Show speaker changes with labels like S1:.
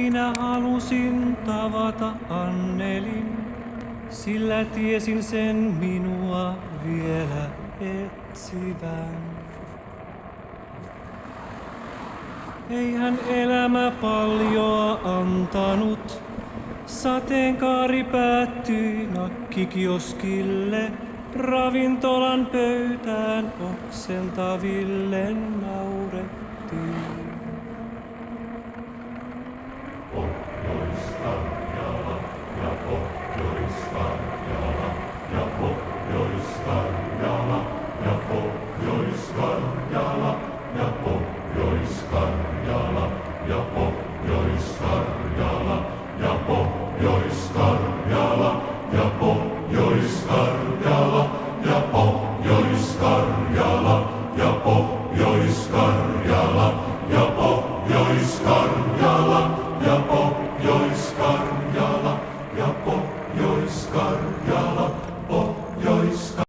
S1: Minä halusin tavata Annelin, sillä tiesin sen minua vielä etsivän. Eihän elämä paljoa antanut, sateenkaari päättyi nakkikioskille, ravintolan pöytään oksentaville naurettiin.
S2: Pohjois-Karjala ja Pohjois-Karjala ja Pohjois-Karjala ja Pohjois-Karjala ja Pohjois-Karjala ja Pohjois-Karjala ja Pohjois-Karjala ja Pohjois-Karjala ja Pohjois-Karjala ja Pohjois-Karjala ja Pohjois-Karjala ja Pohjois-Karjala ja Pohjois-Karjala